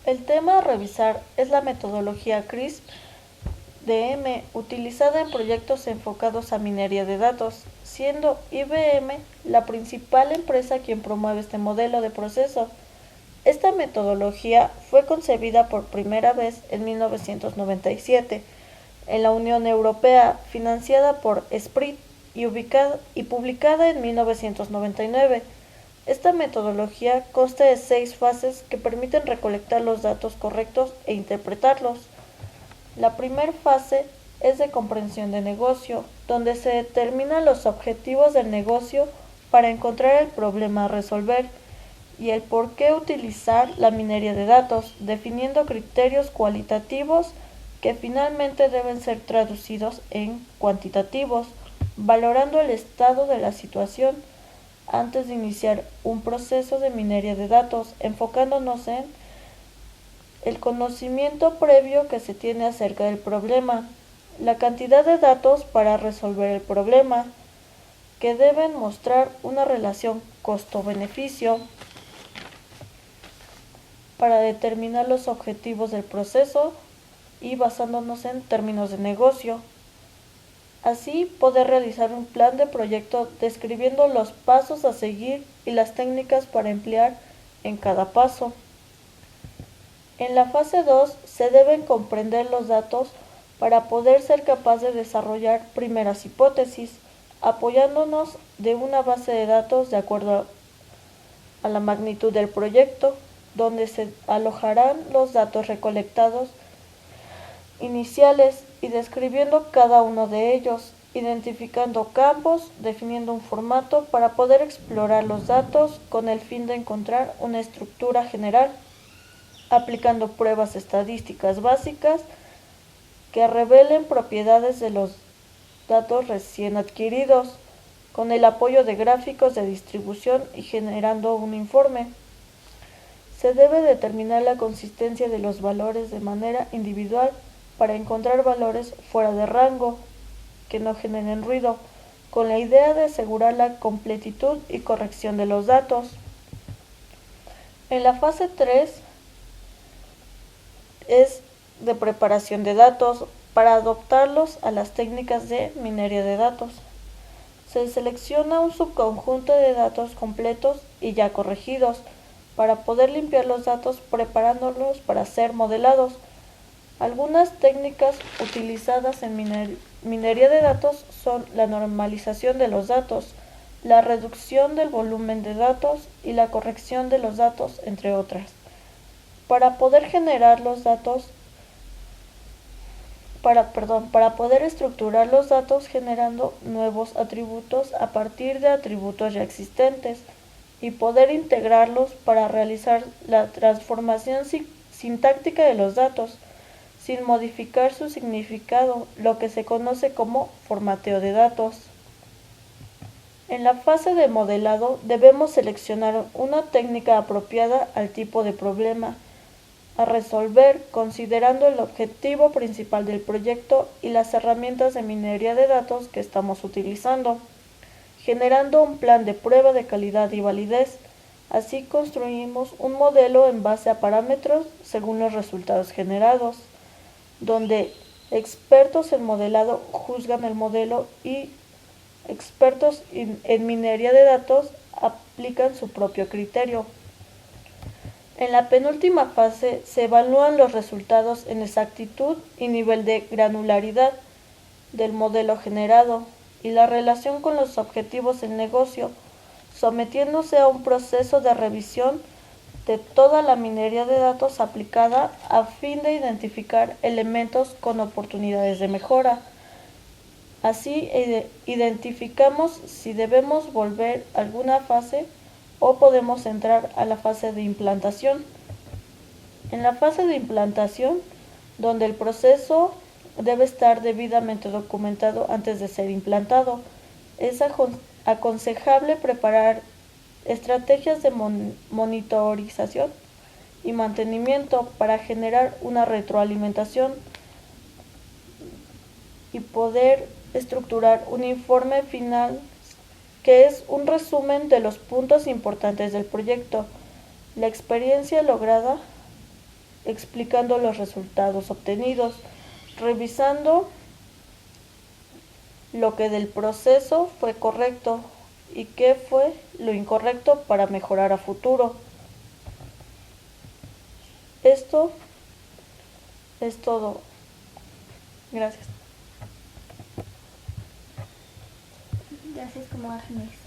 El tema a revisar es la metodología CRISP-DM utilizada en proyectos enfocados a minería de datos, siendo IBM la principal empresa quien promueve este modelo de proceso. Esta metodología fue concebida por primera vez en 1997 en la Unión Europea, financiada por SPRIT y publicada en 1999. Esta metodología consta de 6 fases que permiten recolectar los datos correctos e interpretarlos. La primera fase es de comprensión de negocio, donde se determinan los objetivos del negocio para encontrar el problema a resolver y el por qué utilizar la minería de datos, definiendo criterios cualitativos que finalmente deben ser traducidos en cuantitativos, valorando el estado de la situación antes de iniciar un proceso de minería de datos, enfocándonos en el conocimiento previo que se tiene acerca del problema, la cantidad de datos para resolver el problema, que deben mostrar una relación costo-beneficio para determinar los objetivos del proceso y basándonos en términos de negocio. Así, poder realizar un plan de proyecto describiendo los pasos a seguir y las técnicas para emplear en cada paso. En la fase 2 se deben comprender los datos para poder ser capaz de desarrollar primeras hipótesis, apoyándonos de una base de datos de acuerdo a la magnitud del proyecto, donde se alojarán los datos recolectados iniciales y describiendo cada uno de ellos, identificando campos, definiendo un formato para poder explorar los datos con el fin de encontrar una estructura general, aplicando pruebas estadísticas básicas que revelen propiedades de los datos recién adquiridos, con el apoyo de gráficos de distribución y generando un informe. Se debe determinar la consistencia de los valores de manera individual para encontrar valores fuera de rango que no generen ruido, con la idea de asegurar la completitud y corrección de los datos. En la fase 3 es de preparación de datos para adaptarlos a las técnicas de minería de datos. Se selecciona un subconjunto de datos completos y ya corregidos para poder limpiar los datos preparándolos para ser modelados. Algunas técnicas utilizadas en minería de datos son la normalización de los datos, la reducción del volumen de datos y la corrección de los datos, entre otras. Para poder generar los datos, para poder estructurar los datos generando nuevos atributos a partir de atributos ya existentes y poder integrarlos para realizar la transformación sintáctica de los datos sin modificar su significado, lo que se conoce como formateo de datos. En la fase de modelado debemos seleccionar una técnica apropiada al tipo de problema a resolver, considerando el objetivo principal del proyecto y las herramientas de minería de datos que estamos utilizando, generando un plan de prueba de calidad y validez. Así construimos un modelo en base a parámetros según los resultados generados, donde expertos en modelado juzgan el modelo y expertos en minería de datos aplican su propio criterio. En la penúltima fase se evalúan los resultados en exactitud y nivel de granularidad del modelo generado y la relación con los objetivos del negocio, sometiéndose a un proceso de revisión de toda la minería de datos aplicada a fin de identificar elementos con oportunidades de mejora. Así identificamos si debemos volver a alguna fase o podemos entrar a la fase de implantación. En la fase de implantación, donde el proceso debe estar debidamente documentado antes de ser implantado, es aconsejable preparar estrategias de monitorización y mantenimiento para generar una retroalimentación y poder estructurar un informe final que es un resumen de los puntos importantes del proyecto, la experiencia lograda explicando los resultados obtenidos, revisando lo que del proceso fue correcto y qué fue lo incorrecto para mejorar a futuro. Esto es todo. Gracias. Gracias como Agnes.